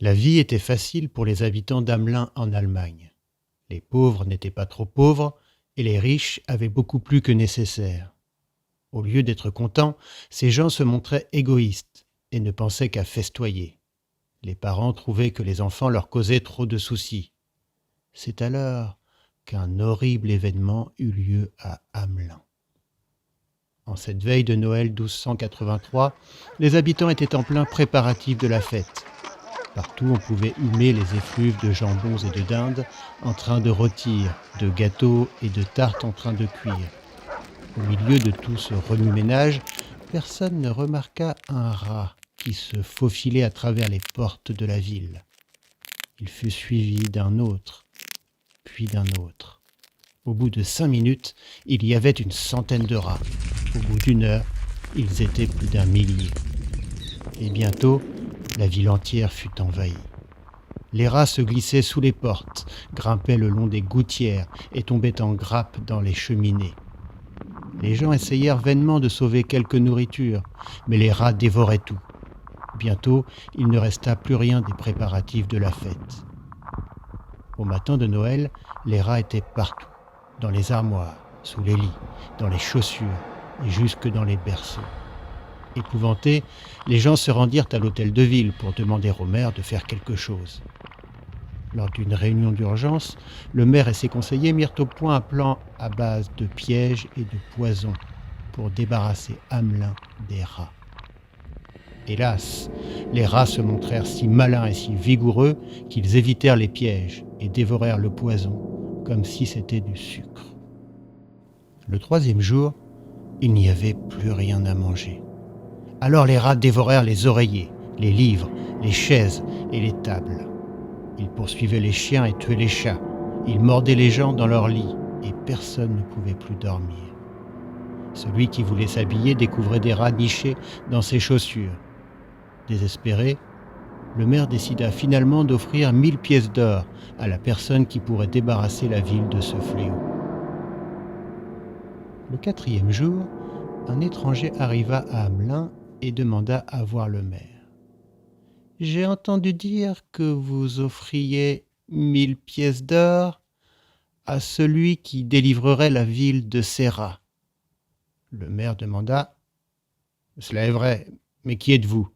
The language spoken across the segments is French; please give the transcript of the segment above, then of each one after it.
La vie était facile pour les habitants d'Hamelin en Allemagne. Les pauvres n'étaient pas trop pauvres et les riches avaient beaucoup plus que nécessaire. Au lieu d'être contents, ces gens se montraient égoïstes et ne pensaient qu'à festoyer. Les parents trouvaient que les enfants leur causaient trop de soucis. C'est alors qu'un horrible événement eut lieu à Hamelin. En cette veille de Noël 1283, les habitants étaient en plein préparatif de la fête. Partout, on pouvait humer les effluves de jambons et de dindes en train de rôtir, de gâteaux et de tartes en train de cuire. Au milieu de tout ce remue-ménage, personne ne remarqua un rat qui se faufilait à travers les portes de la ville. Il fut suivi d'un autre, puis d'un autre. Au bout de 5 minutes, il y avait une centaine de rats. Au bout d'une heure, ils étaient plus d'un millier. Et bientôt, la ville entière fut envahie. Les rats se glissaient sous les portes, grimpaient le long des gouttières et tombaient en grappe dans les cheminées. Les gens essayèrent vainement de sauver quelque nourriture, mais les rats dévoraient tout. Bientôt, il ne resta plus rien des préparatifs de la fête. Au matin de Noël, les rats étaient partout, dans les armoires, sous les lits, dans les chaussures et jusque dans les berceaux. Épouvantés, les gens se rendirent à l'hôtel de ville pour demander au maire de faire quelque chose. Lors d'une réunion d'urgence, le maire et ses conseillers mirent au point un plan à base de pièges et de poisons pour débarrasser Hamelin des rats. Hélas, les rats se montrèrent si malins et si vigoureux qu'ils évitèrent les pièges et dévorèrent le poison comme si c'était du sucre. Le 3e jour, il n'y avait plus rien à manger. Alors les rats dévorèrent les oreillers, les livres, les chaises et les tables. Ils poursuivaient les chiens et tuaient les chats. Ils mordaient les gens dans leur lit et personne ne pouvait plus dormir. Celui qui voulait s'habiller découvrait des rats nichés dans ses chaussures. Désespéré, le maire décida finalement d'offrir 1000 pièces d'or à la personne qui pourrait débarrasser la ville de ce fléau. Le 4e jour, un étranger arriva à Hamelin et demanda à voir le maire. « J'ai entendu dire que vous offriez 1000 pièces d'or à celui qui délivrerait la ville de ces rats. » Le maire demanda « Cela est vrai, mais qui êtes-vous » ?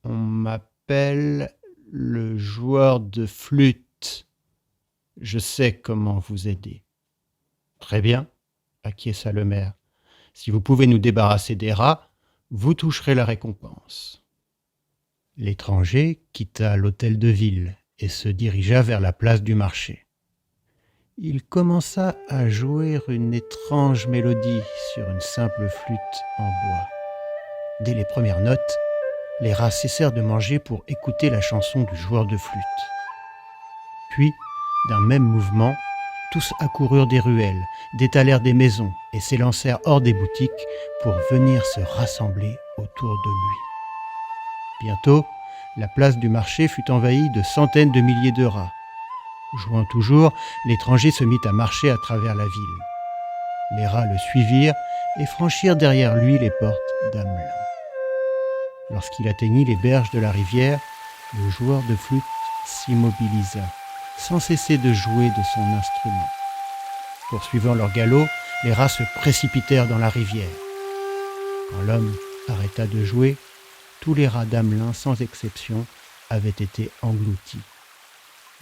« On m'appelle le joueur de flûte. Je sais comment vous aider. » « Très bien, » acquiesça le maire. « Si vous pouvez nous débarrasser des rats, vous toucherez la récompense. » L'étranger quitta l'hôtel de ville et se dirigea vers la place du marché. Il commença à jouer une étrange mélodie sur une simple flûte en bois. Dès les premières notes, les rats cessèrent de manger pour écouter la chanson du joueur de flûte. Puis, d'un même mouvement, tous accoururent des ruelles, détalèrent des maisons et s'élancèrent hors des boutiques pour venir se rassembler autour de lui. Bientôt, la place du marché fut envahie de centaines de milliers de rats. Jouant toujours, l'étranger se mit à marcher à travers la ville. Les rats le suivirent et franchirent derrière lui les portes d'Hamelin. Lorsqu'il atteignit les berges de la rivière, le joueur de flûte s'immobilisa, sans cesser de jouer de son instrument. Poursuivant leur galop, les rats se précipitèrent dans la rivière. Quand l'homme arrêta de jouer, tous les rats d'Hamelin, sans exception, avaient été engloutis.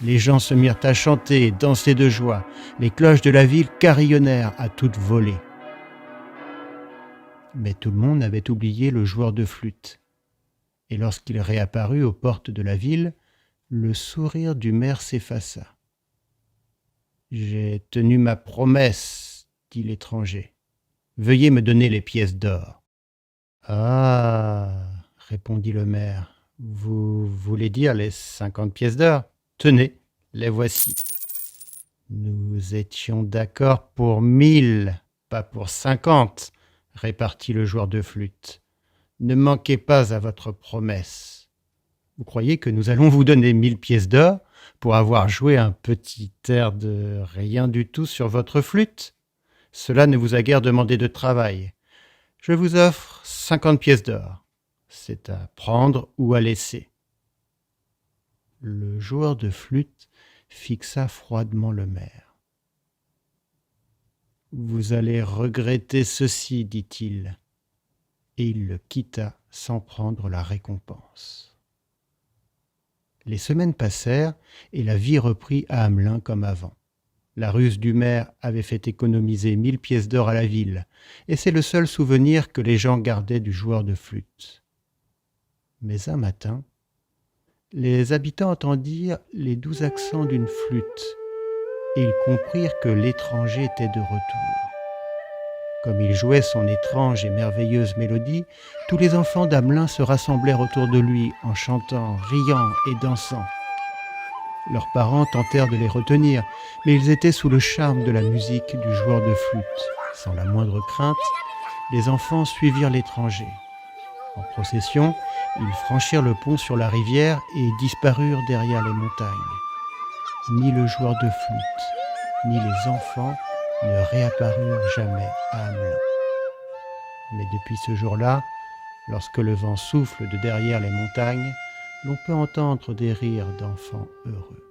Les gens se mirent à chanter et danser de joie. Les cloches de la ville carillonnèrent à toute volée. Mais tout le monde avait oublié le joueur de flûte. Et lorsqu'il réapparut aux portes de la ville, le sourire du maire s'effaça. « J'ai tenu ma promesse, » dit l'étranger. « Veuillez me donner les pièces d'or. »« Ah, » répondit le maire, « vous voulez dire les 50 pièces d'or ? Tenez, les voici. » « Nous étions d'accord pour 1000, pas pour 50, » répartit le joueur de flûte. « Ne manquez pas à votre promesse. Vous croyez que nous allons vous donner 1000 pièces d'or pour avoir joué un petit air de rien du tout sur votre flûte ? Cela ne vous a guère demandé de travail. Je vous offre 50 pièces d'or. C'est à prendre ou à laisser. » Le joueur de flûte fixa froidement le maire. « Vous allez regretter ceci, dit-il, et il le quitta sans prendre la récompense. Les semaines passèrent et la vie reprit à Hamelin comme avant. La ruse du maire avait fait économiser 1000 pièces d'or à la ville, et c'est le seul souvenir que les gens gardaient du joueur de flûte. Mais un matin, les habitants entendirent les doux accents d'une flûte, et ils comprirent que l'étranger était de retour. Comme il jouait son étrange et merveilleuse mélodie, tous les enfants d'Hamelin se rassemblèrent autour de lui en chantant, riant et dansant. Leurs parents tentèrent de les retenir, mais ils étaient sous le charme de la musique du joueur de flûte. Sans la moindre crainte, les enfants suivirent l'étranger. En procession, ils franchirent le pont sur la rivière et disparurent derrière les montagnes. Ni le joueur de flûte, ni les enfants ne réapparurent jamais à Hamelin. Mais depuis ce jour-là, lorsque le vent souffle de derrière les montagnes, l'on peut entendre des rires d'enfants heureux.